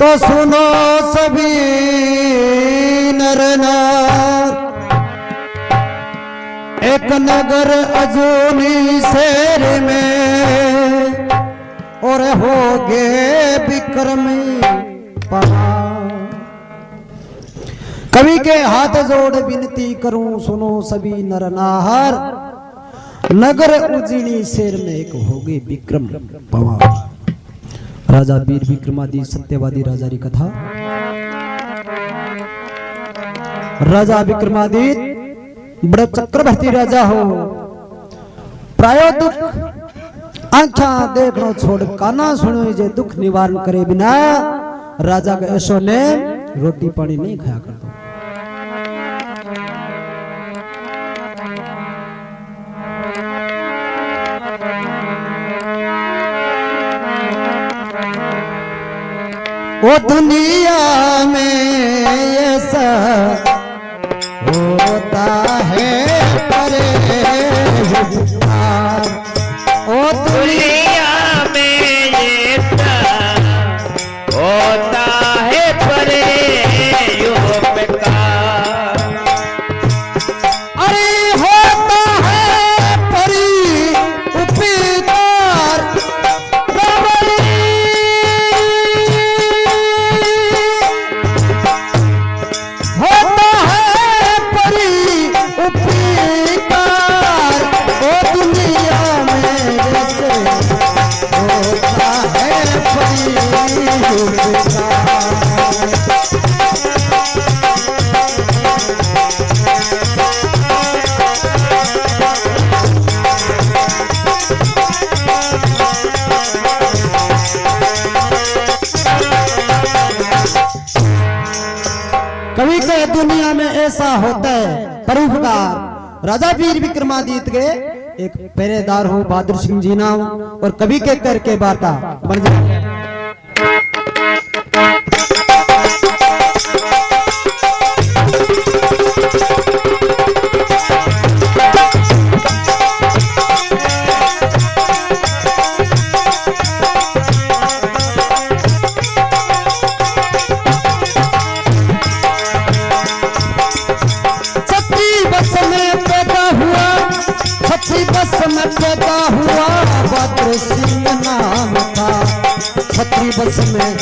तो सुनो सभी नर नार, एक नगर अजूनी शहर में और होगे विक्रमी पहाड़। कवि के हाथ जोड़ विनती करूं सुनो सभी नर नार, नगर उजनी शहर में एक होगे विक्रम पवार। राजा वीर विक्रमादित्य सत्यवादी राजा री कथा। राजा विक्रमादित्य बड़ा चक्रवर्ती राजा हो, प्रायो दुख आंखा देखनो छोड़ काना सुनो जे दुख निवारण करे बिना राजा के ऐसो ने रोटी पानी नहीं खाया करता। ओ दुनिया में ऐसा होता है परेशान, ओ दुनिया में ऐसा होता है परेशान। अरे होता है परी उपकार कवि के दुनिया में ऐसा होता है परोपकार। राजा वीर विक्रमादित्य के एक पहरेदार हो बहादुर सिंह जी नाम, और कवि के करके वार्ता बन जाए। पैदा हुआ बहादुर सिंह नाम था, छत्री बस में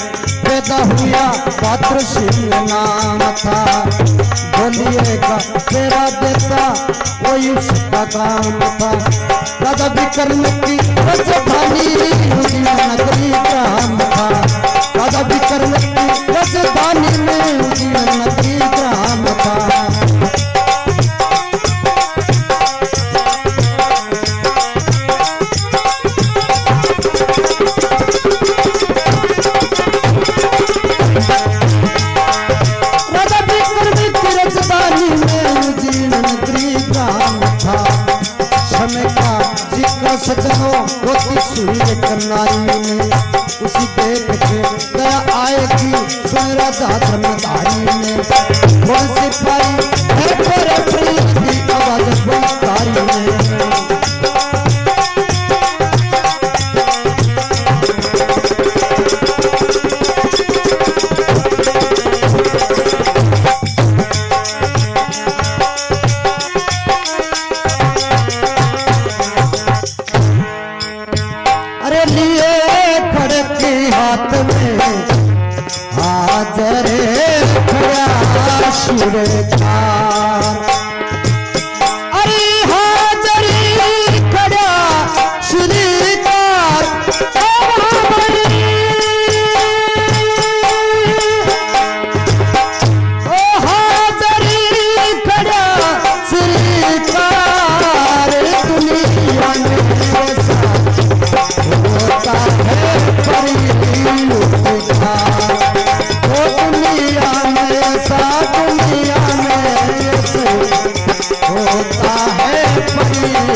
पैदा हुआ बहादुर सिंह नाम था। बोलिएगा तेरा देता कोई उसका काम था। राजा विक्रम की राजधानी उजिया नगरी ग्राम था। राजा विक्रम की राजधानी में उजिया नगरी ग्राम था। सजनों रोटी सूर्य कन्नारी में उसी देख के दया आएगी सुन राजा धर्मधारी ने। कौन सिपाही है तेरे प्रीत की आवाज बुलकारी ने। अरे हाजरी खड़ा श्रीकार, ओ हाजरी खड़ा श्रीकार। दुनिया में ऐसा होता है परीक्षार, ओ दुनिया में ऐसा होता है परीक्षार।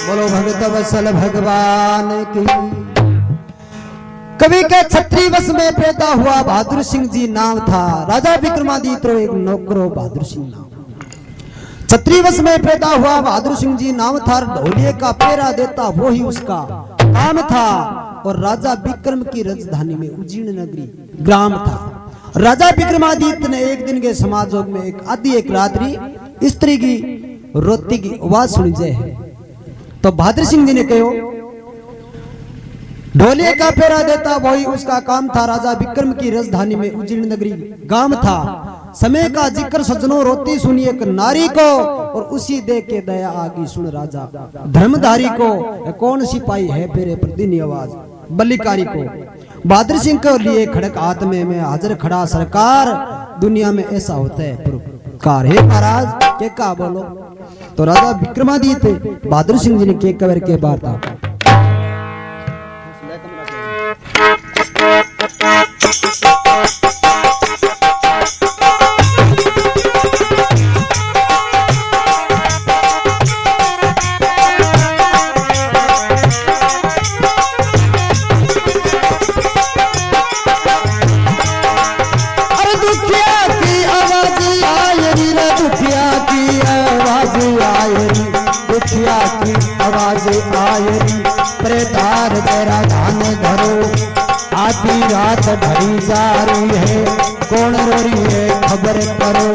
बोलो भगत वत्सल भगवान की। कवि के छत्री वश में पैदा हुआ बहादुर सिंह जी नाम था। राजा विक्रमादित्य एक नौकरो बहादुर सिंह नाम। छत्री वश में पैदा हुआ बहादुर सिंह जी नाम था। ढोलिये का पेरा देता वो ही उसका काम था। और राजा विक्रम की राजधानी में उज्जैन नगरी ग्राम था। राजा विक्रमादित्य ने एक दिन के समाजोग में एक रात्रि स्त्री की रोती की आवाज सुनी जाए तो बहादुर सिंह जी ने कहो ढोलिये का फेरा देता वही उसका काम था। राजा विक्रम की राजधानी में उज्जैन नगरी गांव था। समय का जिक्र सज्जनों रोती सुनी एक नारी को और उसी देख के दया आगी सुन राजा धर्मधारी को। कौन सिपाही है फेरे प्रतिनी आवाज बल्लिकारी को। बहादुर सिंह को लिए खड़क हाथ में मैं हाजिर खड़ा सरकार। दुनिया में ऐसा होता है पुरकार हे महाराज के का बोलो। तो राजा विक्रमादित्य बहादुर सिंह जी ने के कवर के बार था। प्रेतार तेरा ध्यान धरो आधी रात ढली जा रही है कौन रो रही है खबर करो।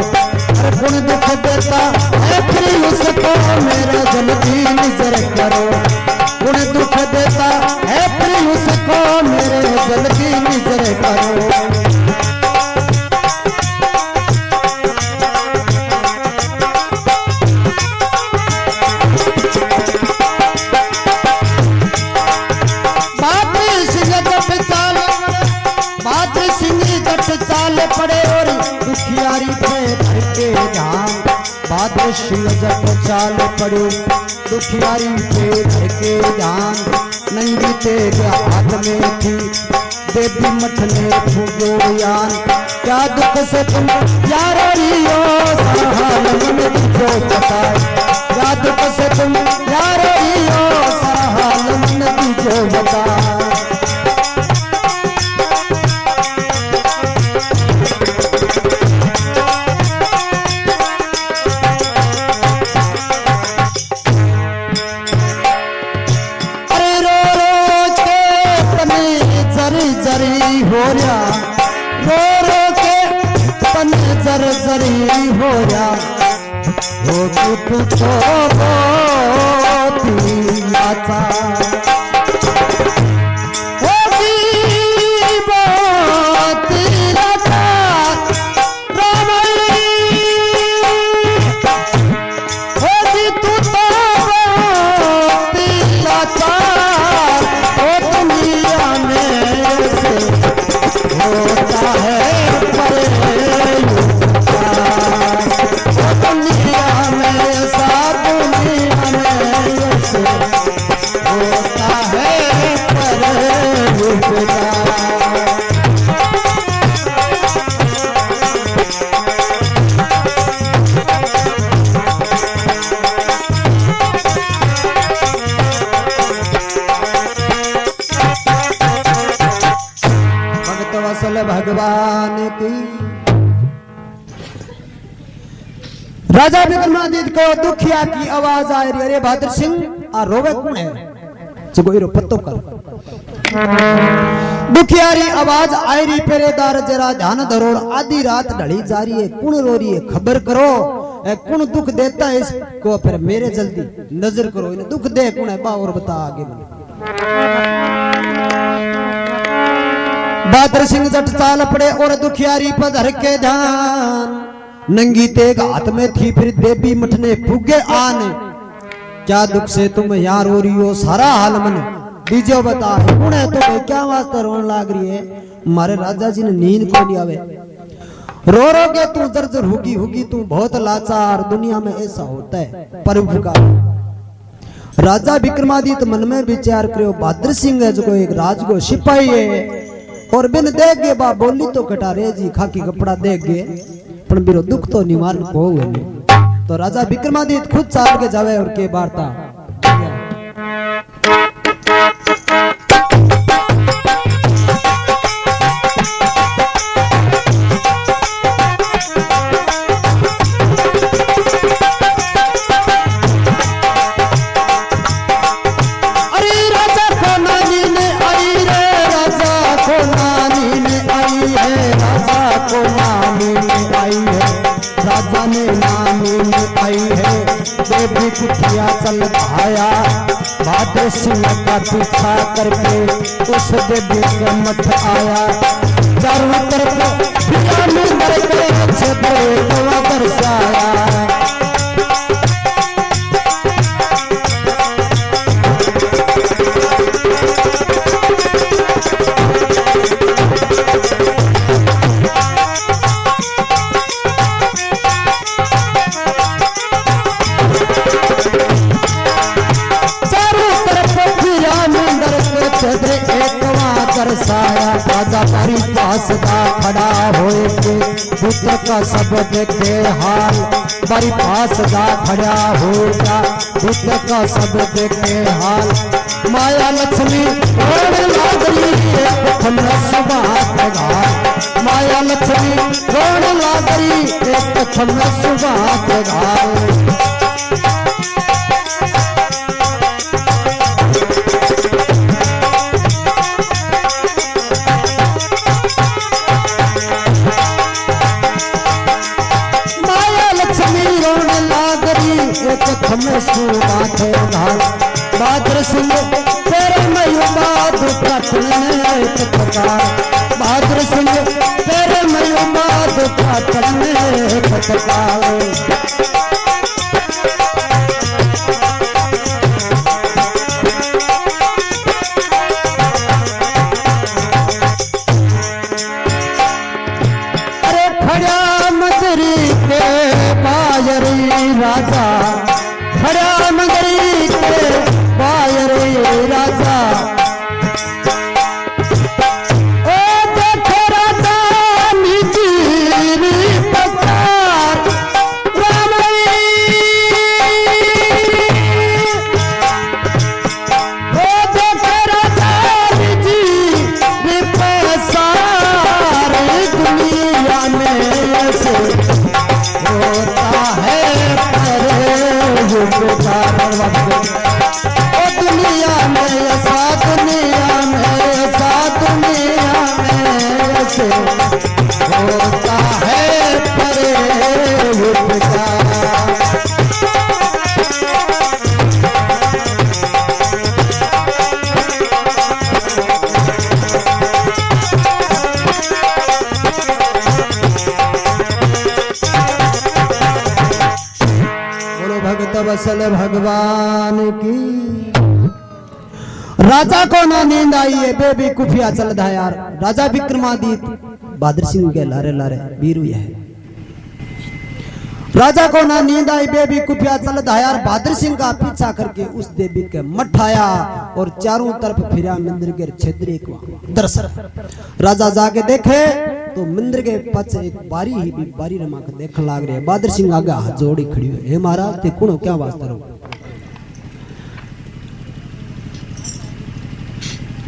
हर गुण दुख देता है फिर उसको मेरा जल्दी नजर करो। गुण दुख देता है फिर उसको मेरे जल्दी नजर करो। पड़े और दुखियारी पे धर के ध्यान। बहादुर सिंह जब चाल पड़ो दुखियारी पे धर के ध्यान। नंगी तेज हाथ में थी देवी मठ ने फूको यान। क्या दुख से तुम यारो रियो सहाल मन तुझो बताए। क्या दुख से तुम यारो रियो सहाल मन तुझो बताए। हो जा हो तू तो लाचा भगवान की। राजा विक्रमादित्य को दुखिया की आवाज आ रही। अरे बहादुर सिंह आ रोवे कौन है चगोइरो पत्तो कर। दुखियारी आवाज आ रही पहरेदार जरा ध्यान धरो। आधी रात ढली जा रही है कौन रो रही है खबर करो। कौन दुख देता है इसको फिर मेरे जल्दी नजर करो। इन्हें दुख दे कौन है बा और बता आगे। बहादुर सिंह जट चाल पड़े और दुखियारी पर धर के ध्यान। नंगी तेग हाथ में थी फिर देवी मठ ने फूगे आन। क्या दुख से तुम यहाँ रो रही हो सारा हाल मन दीजो बता। कौन है तो क्या वास्ते रोन लाग रही है। हमारे राजा जी ने नींद को नहीं आवे। रो रो के तू जर्जर होगी होगी तू बहुत लाचार। दुनिया में ऐसा होता है प्रभु का। राजा विक्रमादित्य मन में विचार करो बहादुर सिंह है जो एक राज को सिपाही है और बिन देख गए बा बोली तो कटा रे जी खाकी कपड़ा देख गए पर बिरो दुख तो निवारण को हुए नहीं। तो राजा विक्रमादित्य खुद चाल के जावे और के वार्ता। खुफिया चल आया भाद्र सिंह का पीछा करके उस देवी के मठ आया। चारों तरफ फिरा में मर गए छेदे कवा दर्शाया। राजा बारी पास दा खड़ा होए के पुत्र का सब देखे हाल। बारी पास दा खड़ा होगा पुत्र का सब देखे हाल। माया लक्ष्मी रोने लागरी एक खम्भ सुबह घाल। माया लक्ष्मी रोने लागरी एक खम्भ सुबह घाल। हमें सुबाते घाल। बहादुर सिंह तेरे मयूं बात काटने कटकार। बहादुर सिंह तेरे मयूं बात काटने कटकार। अरे खड़ा मजरी के बायरी राजा खड़ा मगरी के बायरे राजा। ओ देखो राजा निजी पकार रामई। ओ देखो राजा निजी पसार। दुनिया में ऐसे होता है ओ दुनिया में ऐसा दुनिया में ऐसा दुनिया में ऐसे होता है परे भगत वसल भगवान की। राजा को ना नींद आई है बेबी खुफिया चल दा यार। राजा विक्रमादित्य बहादुर सिंह के लारे लारे वीरू है। राजा को ना नींद आई बेबी खुफिया चल दा यार। बहादुर सिंह का पीछा करके उस देवी के मठ आया और चारों तरफ फिरा मंदिर के छेदरे को दर्शन। राजा जाके देखे तो मंदिर के पछ एक बारी ही भी बारी रमा के देख लाग रहे। बहादुर सिंह आगे हाथ जोड़ी खड़ी हुई। हे महाराज ते कुणो क्या वास्ता रो।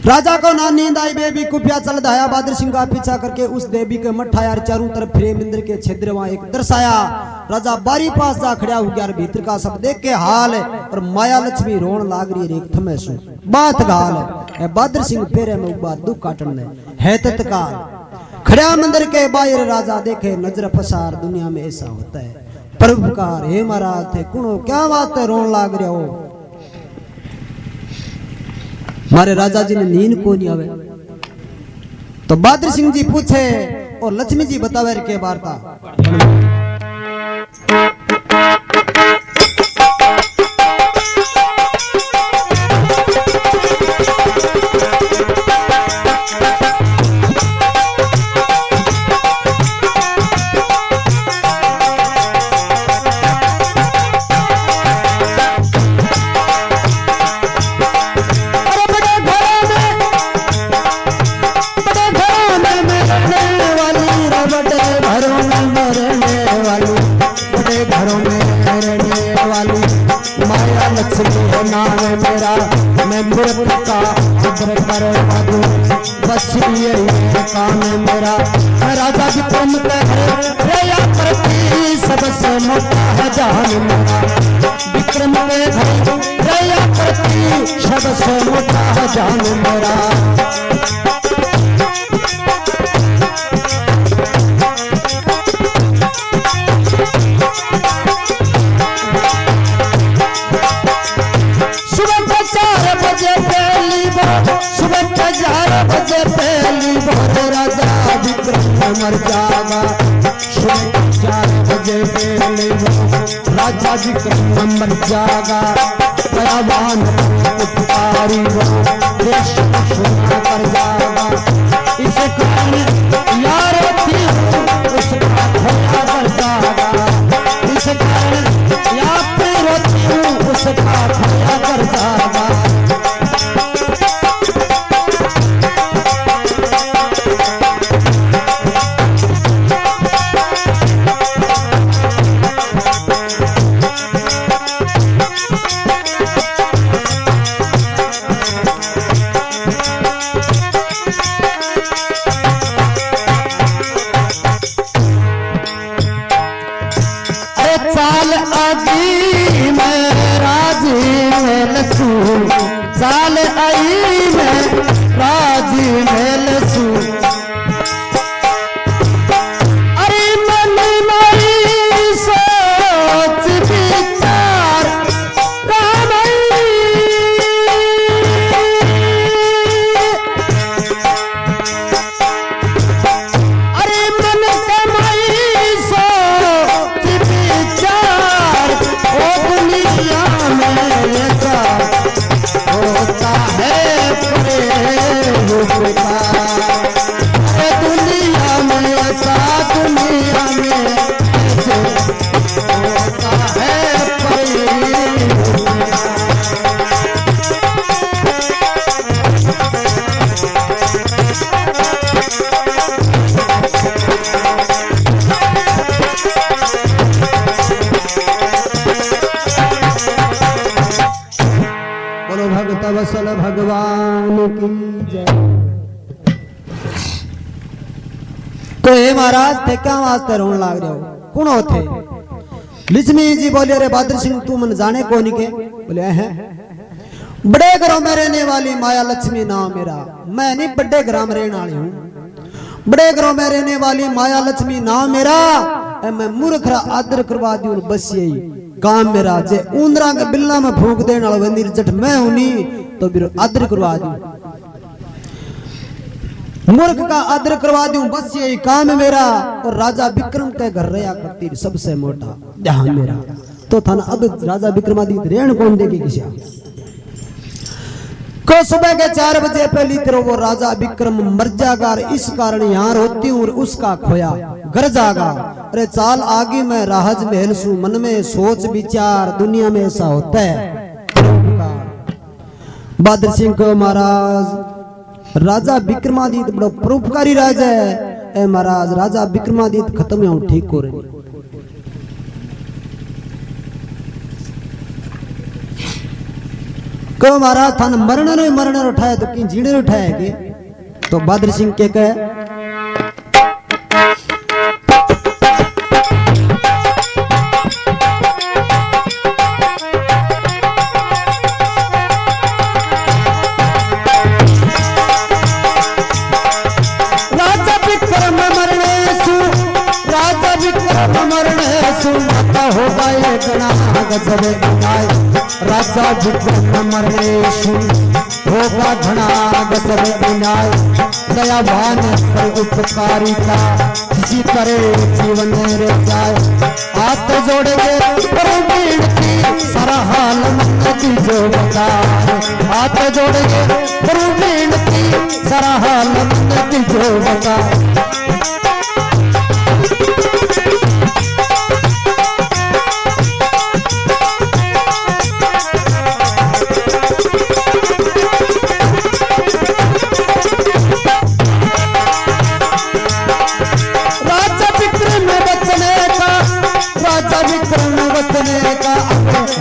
राजा को ना नींद आई बेबी खुफिया चल दाया। बहादुर सिंह का पीछा करके उस देवी के मठ आया। चारों तरफ फिरे मंदिर के छेदरे वहां एक दर्शाया। राजा बारी पास जा खड़ा हो गया। भीतर का सब देख के हाल और माया लक्ष्मी रोन लाग रही है। एक थमे सु बात गाल है। बहादुर सिंह पेरे में उबा दुख काटने है तत्काल खड़ा मंदिर के बाहर। राजा देखे नजर पसार दुनिया में ऐसा होता है परोपकार। हे महाराज थे कुणो क्या वास्ते रोन लाग रहे हो। मारे राजा जी ने नींद को नहीं आवे तो बहादुर सिंह जी पूछे और लक्ष्मी जी बतावे के वार्ता। काम मेरा राजा विक्रम के या प्रति सबसे मोटा है जान मेरा। विक्रम के घर या प्रति सबसे मोटा है जान मेरा। राजा विक्रम मर जागा। सुबह 4 बजे बेले वो राजा विक्रम मर जागा। दयावान उपकारी वो देश को सुना कर जागा। इस कारण यार थी उसका खोया कर जागा। इस कारण यार पे रोती हूँ उसका खोया कर जागा। चाल आजी में राजी में लसू। चाल आई में राजी में लसू। अरे मन माई सोच विचार रामई। अरे मन कमाई सोच विचार ओ दुनिया में ऐसा होता है प्रेम का। दुनिया में ऐसा दुनिया में ऐसे होता है प्रेम का। बोलो भगत वसल भगवान की जय। कोई महाराज थे क्या वास्ते रोन लाग रहे हो कौन थे? लक्ष्मी जी बोले अरे बहादुर सिंह तू मन जाने कौन के? बोले है बड़े घरों में रहने वाली माया लक्ष्मी नाम मेरा। मैं नहीं बड़े घर में रहने वाली हूँ। बड़े घरों में रहने वाली माया लक्ष्मी नाम मेरा। मैं मूर्ख आदर करवा दी बस यही काम मेरा। जे ऊंदरा के बिल्ला में फूंक देने वाला निर्जट मैं हूं नहीं तो फिर आदर करवा दूं। मूर्ख का आदर करवा दूं बस यही काम है मेरा। और राजा विक्रम के घर रहा करती सबसे मोटा ध्यान मेरा। तो थाना अब राजा विक्रमादित्य रेण कौन देगी किसी को? सुबह के 4 बजे पहली तरह वो राजा विक्रम मर जागा। इस कारण यहाँ रोती हूँ और उसका खोया घर जागा। अरे चाल आगे मैं राहज महल सू मन में सोच विचार दुनिया में ऐसा होता है। बहादुर सिंह को महाराज राजा विक्रमादित्य बड़ा परोपकारी राजा है। ए महाराज राजा विक्रमादित्य खत्म हो ठीक हो रहे। को महाराज थान मरण उठाए तो कि जीने उठाए के? तो बहादुर सिंह के कहे राजा विक्रम मरेशु होगा घना गजब विनाय। दयावान पर उपकारी का किसी करे जीवन रे जाए। हाथ जोड़ेंगे पर विनती सारा हाल मन की जो बताए। हाथ जोड़ेंगे पर विनती सारा हाल मन की जो बताए।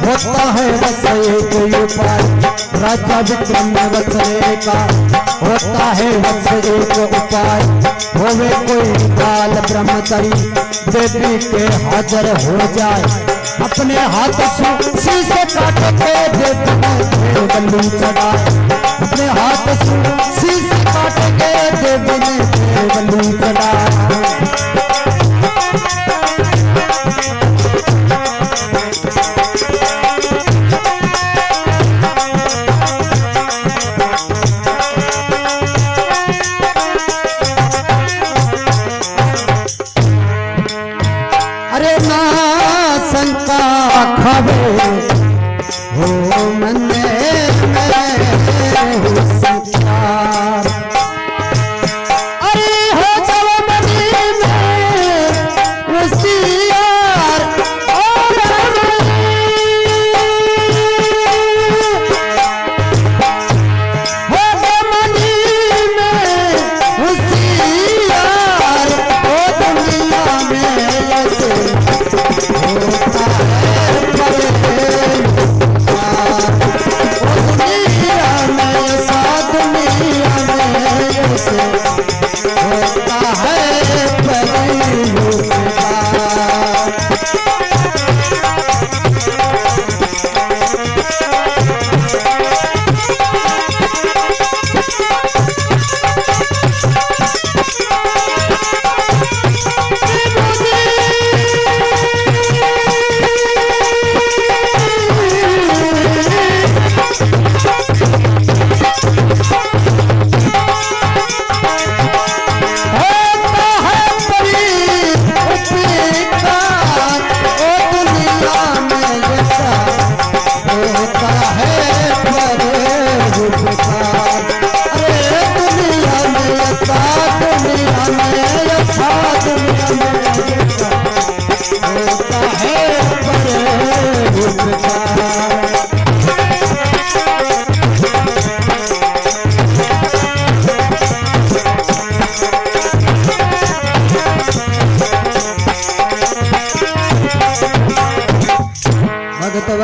होता है बस एक उपाय। राजा विक्रम बचने का होता है बस एक उपाय। होवे कोई काल ब्रह्मचारी देवी के हाजिर हो जाए। अपने हाथ से शीशे काट के देवी ने गल्लू चढ़ाए। अपने हाथ से शीशे काट के देवी ने गल्लू चढ़ाए।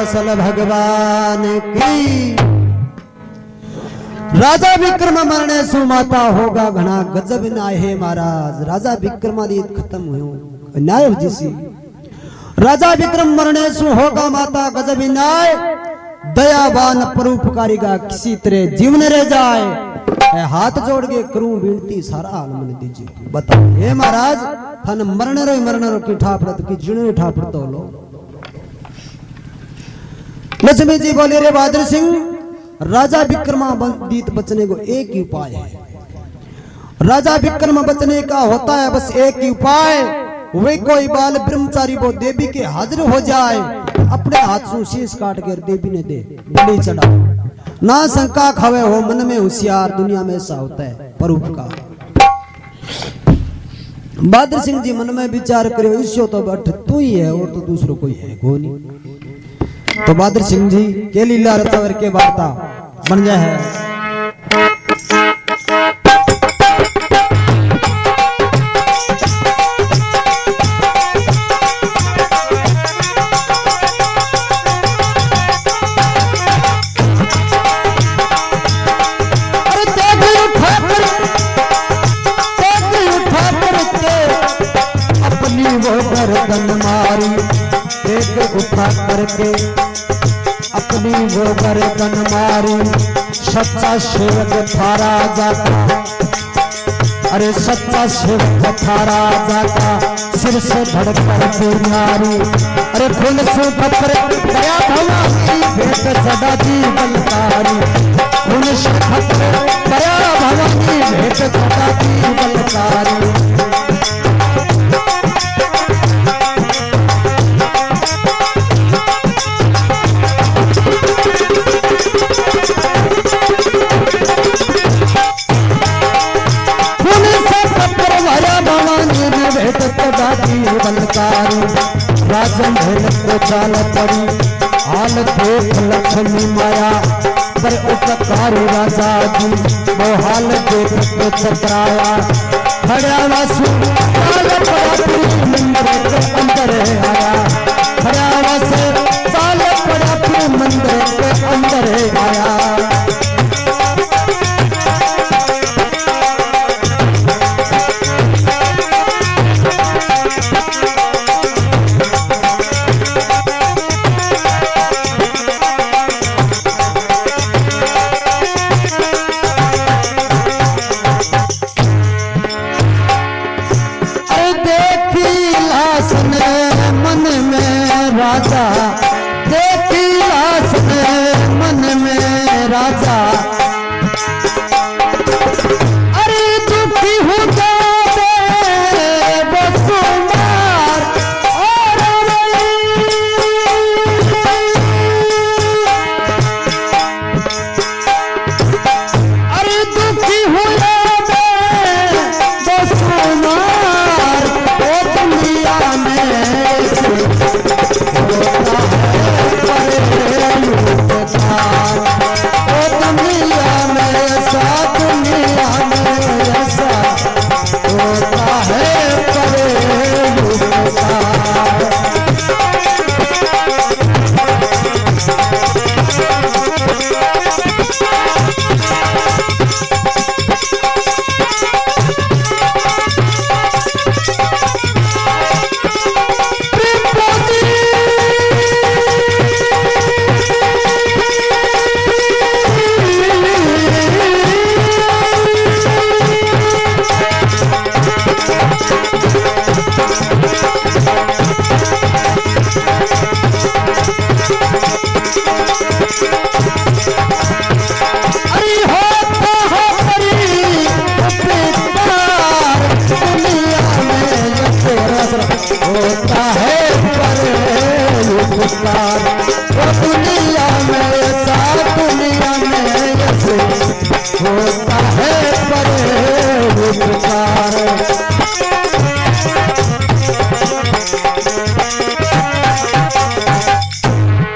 वसल भगवान की। राजा विक्रम मरने सु माता होगा घना गजब न्याय है महाराज। राजा विक्रमादित्य खत्म हुए न्याय जिसी राजा विक्रम मरने सु होगा माता गजब न्याय। दयावान परोपकारी का किसी तरह जीवन रह जाए। हाथ जोड़ के करूं विनती सारा हाल मन दीजिए। बताओ हे महाराज थान मरने रो की ठापड़त की जीने ठापड़त लो। लक्ष्मी जी बोले रे बहादुर सिंह राजा विक्रमादित्य बचने को एक ही उपाय है। राजा विक्रम बचने का होता है बस एक ही उपाय। वे कोई बाल ब्रह्मचारी वो देवी के हाजिर हो जाए अपने हाथ से शीश काट कर देवी ने दे बलि चढ़ा। ना शंका खावे हो मन में होशियार दुनिया में ऐसा होता है परोपकार। बहादुर सिंह जी मन में विचार करो ईश्वर तो बट तू ही है और तो दूसरों कोई है को नहीं। तो बहादुर सिंह जी के लीला रतवर के वार्ता बन जाए है। गर्दन मारी एक उठा करके अपनी वो गर्दन मारी। सच्चा सेवक था राजा का अरे सच्चा सेवक था राजा का सिर से धड़कर के नारी। अरे फूल से पकड़ गया भवानी भेंट जड़ा दी बलकारी। फूल से पकड़ गया भवानी भेंट जड़ा दी बलकारी। राजन भेल को चाल पड़ी हाल देख लक्ष्मी माया पर उपकार राजा जी वो हाल देख के चतराया। खड़ा वासु चाल पड़ा मंदिर के अंदर आया। खड़ा वासे चाल पड़ा मंदिर के अंदर आया।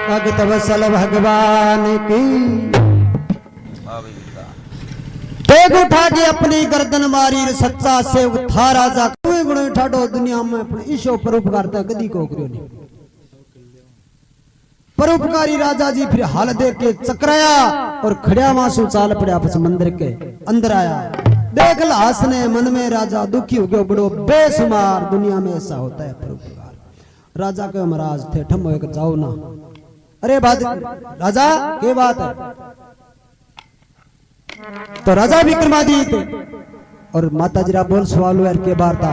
भक्त वसल भगवान की तेग उठा के अपनी गर्दन मारी सच्चा से था राजा कोई गुण ठाडो दुनिया में अपने ईशो परोपकार करता कदी को करियो नहीं। परोपकारी राजा जी फिर हाल देख के चकराया और खड़िया मासू चाल पड़े आपस मंदिर के अंदर आया। देख लाश ने मन में राजा दुखी हो गया, बड़ो बेशुमार दुनिया में ऐसा होता है परोपकार। राजा के महाराज थे ठम होकर जाओ ना। अरे बात राजा के बात है? तो राजा विक्रमादित्य और माता जीरा बोल सवाल यार के वार्ता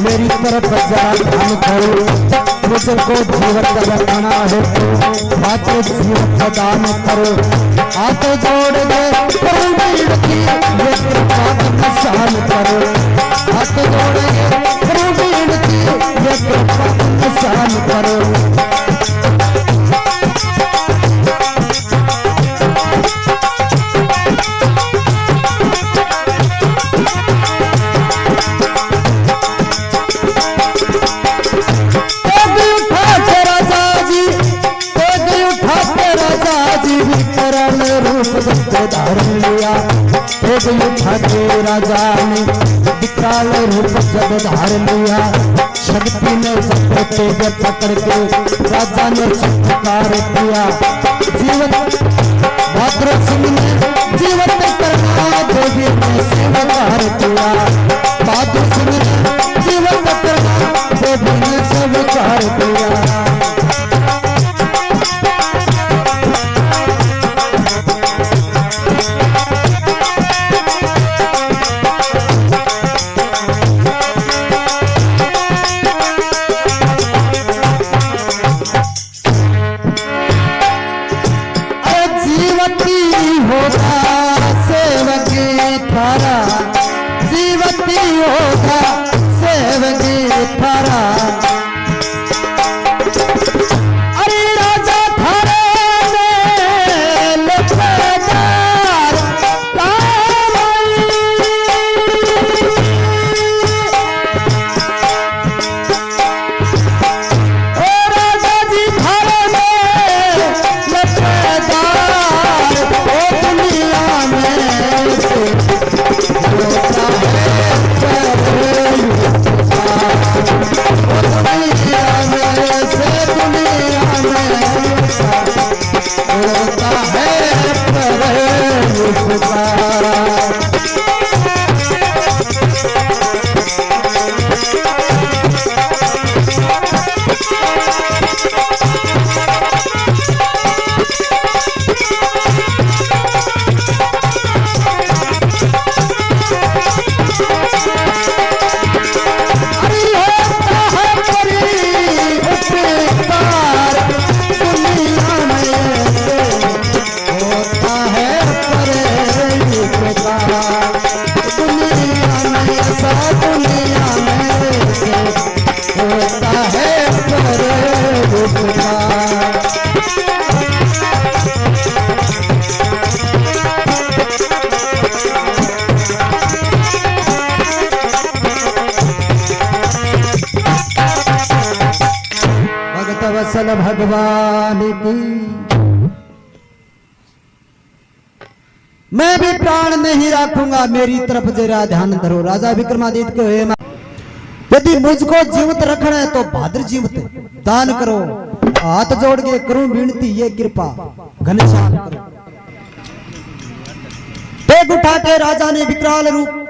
मेरी तरफ जरा ध्यान करो। मुझको जीवन रखना है तो मात्र जीवन प्रदान करो। हाथ जोड़ दे की ये कृपा निशान करो। हाथ जोड़ दे की ये कृपा निशान करो। धारण लिया राजा ने विकराल रूप जब धारण लिया। शक्ति ने तेज पकड़ के राजा ने चमत्कार किया। जीवन भद्र सिंह ने जीवन करना देवी ने स्वीकार किया। बहादुर सिंह ने जीवन करना देवी ने स्वीकार किया। भगवान की मैं भी प्राण नहीं रखूंगा, मेरी तरफ जरा ध्यान धरो। राजा विक्रमादित्य को यदि मुझको जीवित रखना है तो भाद्र जीवित दान करो। हाथ जोड़ के करूं विनती ये कृपा घनश्याम करो। तेग उठा के राजा ने विकराल रूप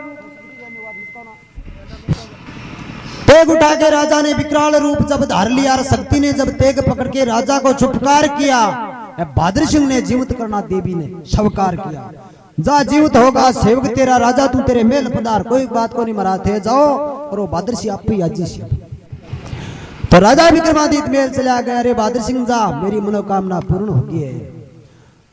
विकराल रूप जब धार लिया। शक्ति ने जब तेग पकड़ के राजा को छुटकार किया। बहादुर सिंह ने जीवित करना देवी ने स्वीकार किया। जा जीवित होगा सेवक तेरा राजा, तू तेरे मेल पधार, कोई बात को नहीं मरा थे जाओ। और वो बहादुर सिंह आप ही आजी सिंह तो राजा विक्रमादित्य मेल चला गया। अरे बहादुर सिंह जा मेरी मनोकामना पूर्ण हो गई है।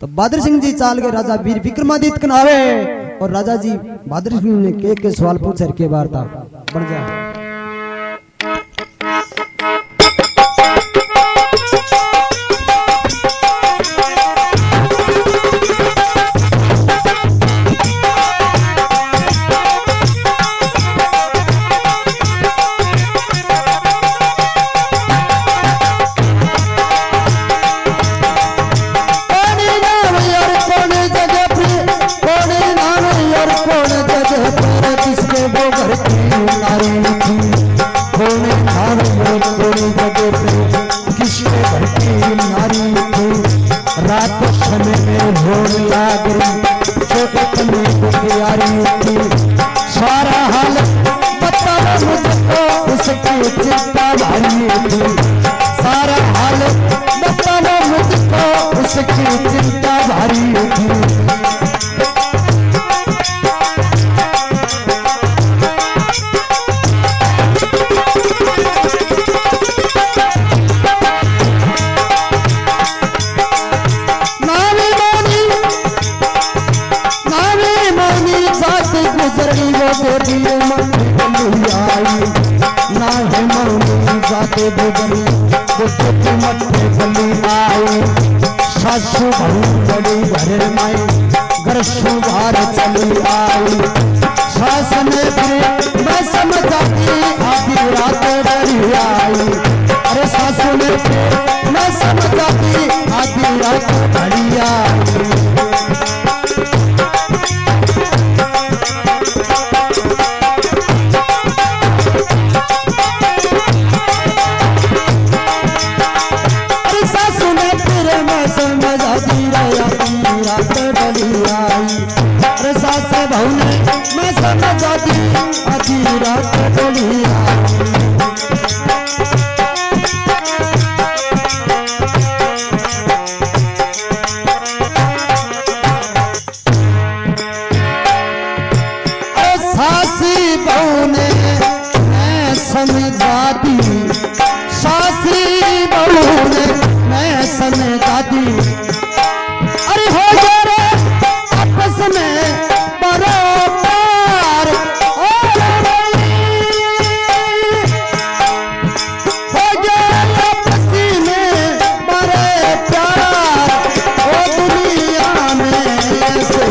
तो बहादुर सिंह जी चाल गए राजा वीर विक्रमादित्य के नावे। और राजा जी बहादुर सिंह ने के सवाल पूछे के वार्ता बढ़ जा। वो घर की नारी थी। कोने धार में कोने जगह पे किसके घर की नारी थी। रात समय में होने लाग रही जो इतनी प्यारी थी। सारा हाल बताओ मुझको उसकी चिंता भारी थी। सारा हाल बताओ मुझको उसकी चिंता भारी थी। सासू बहू बड़ी घर माई घर सुधार चली आई। सास ने फिर मैं समझाती आधी रात डरी आई। अरे सासू ने फिर मैं समझाती आधी रात डरी आई। मैं समझाती आधी रात डरी आई। सासी बहू ने मैं समझाती। सासी बहू ने मैं समझाती। अरे हो गया रे आपस में बराबर। हो गया आपस में बड़े प्यार। ओ दुनिया में ऐसे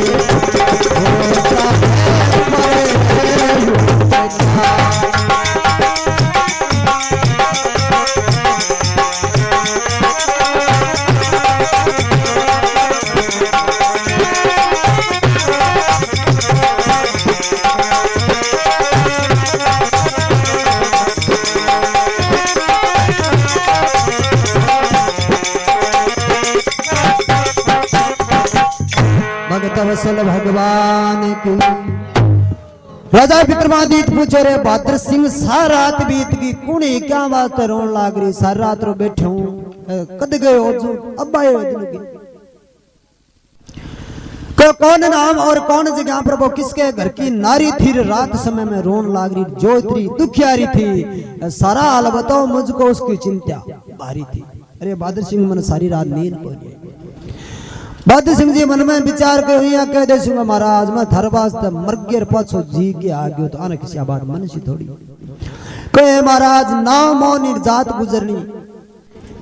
होता है बड़े प्यार। वसल भगवान की। राजा विक्रमादित्य पूछे रे बहादुर सिंह सारी रात बीत गई कुणी क्या वास्ते रोन लाग रही। सारी रात रो बैठे हूं कद गए हो जो अब आए हो दिन के कौन नाम और कौन जगह प्रभु किसके घर की नारी थी। रात समय में रोन लाग रही जो इतनी दुखियारी थी। सारा हाल बताओ मुझको उसकी चिंता भारी थी। अरे बहादुर सिंह मन सारी रात नींद पड़ी। बहादुर सिंह जी मन में विचार कह दे सिंह महाराज मैं थारे वास्ते मर गया पाछो जी के आ गयो तो आने किसी बात मन सी थोड़ी कहे महाराज नाम मौनी जात गुजरनी।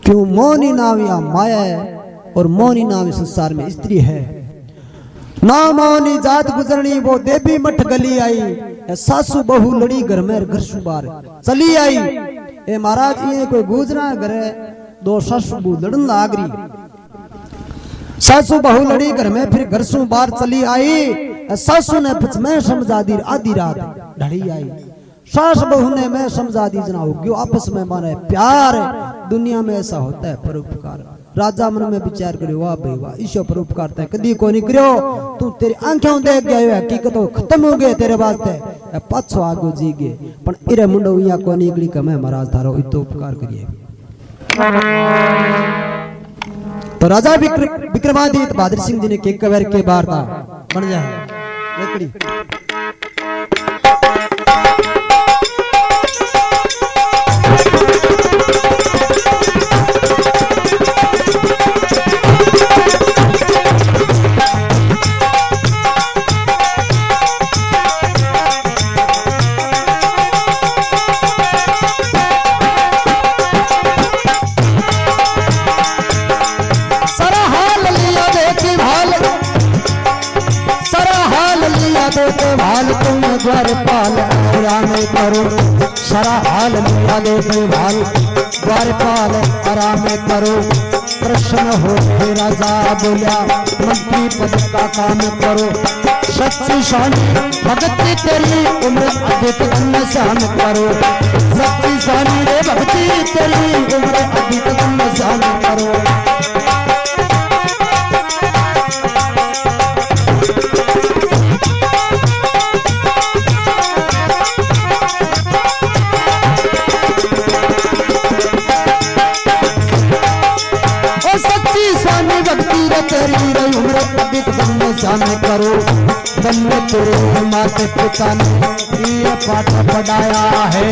क्यों मौनी नाम या माया है और मौनी नाम संसार में स्त्री है। नाम मौनी जात गुजरनी वो देवी मठ गली आई। सासू बहू लड़ी घर में घर सुबार चली आई। ए महाराज ये कोई गुजरा घर दो सासू बहू लड़न लाग रही। सासू बहू लड़ी घर में फिर घर सु बाहर चली आई। सासू ने मैं समझा दी आधी रात ढड़ी आई। सास बहू ने मैं समझा दी जना हो गयो आपस में मारे प्यार। दुनिया में ऐसा होता है परोपकार। राजा मन में विचार करो वाह भाई वाह ईश्वर परोपकार तय कदी को नहीं करो। तू तेरी आंखों देख गया हकीकत तो खत्म हो गए तेरे वास्ते पाछो आगो जी गए पण इरे मुंडो यहाँ को निकली के मैं महाराज थारो इतो उपकार करिए। तो राजा विक्रमादित्य बहादुर सिंह जी ने के कवर के बार था बन जाए लकड़ी। द्वारपाल आराम करो सारा हाल मिला दे भाल। द्वारपाल आराम करो प्रश्न हो राजा बोला मंत्री पद का काम करो। सच्ची स्वामी भक्ति तेरी उम्र अधिक घनश्याम करो सच्ची स्वामी रे भक्ति तेरी उम्र अधिक घनश्याम करो तेरी रे उम्र अधिक घनश्याम करो धन्य तेरे माता पिता ने ये पाठ पढ़ाया है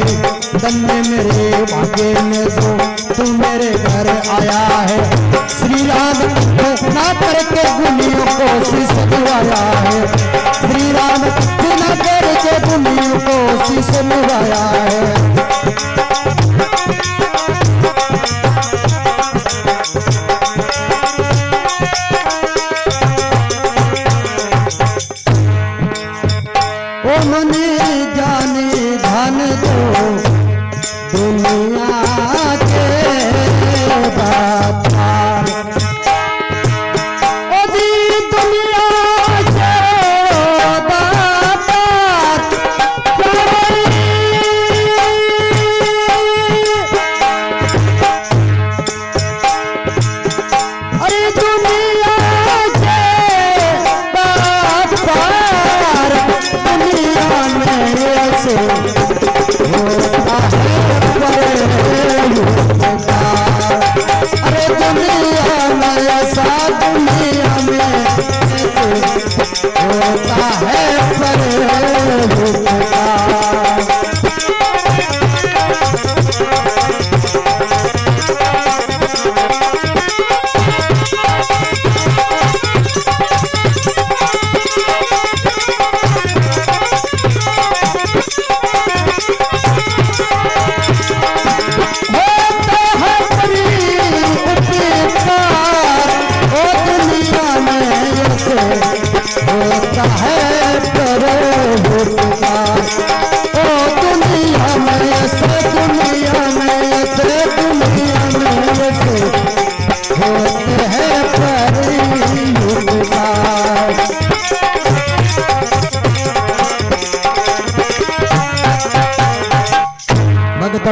धन्य मेरे भाग्य में जो तू मेरे घर आया है श्री राम ना करके गुनियों को शीश निभाया है श्री राम ना करके गुनियों को शीश निभाया है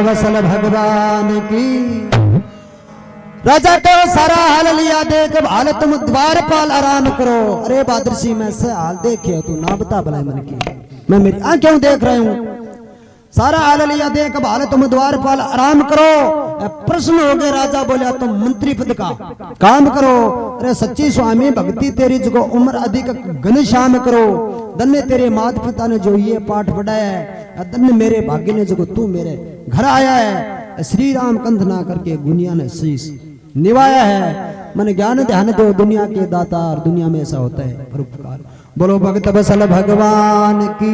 वसल भगवान की राजा को सारा हाल लिया देख भाल तुम द्वारपाल आराम करो अरे बादरसी में से हाल देखे तू ना बता भला मन की मैं मेरी आंखें देख रहा हूं सारा हाल लिया देख भाल तुम द्वारपाल आराम करो प्रश्न हो गए राजा बोला तुम मंत्री पद का काम करो अरे सच्ची स्वामी भक्ति तेरी जो उम्र अधिक घनश्याम करो धन्य तेरे माता पिता ने जो ये पाठ पढ़ाया है धन्य मेरे भाग्य ने जो तू मेरे घर आया है श्री राम कंध ना करके दुनिया ने शीश निभाया है मन ज्ञान ध्यान दो दुनिया के दाता और दुनिया में ऐसा होता है परोपकार बोलो भगत वसल भगवान की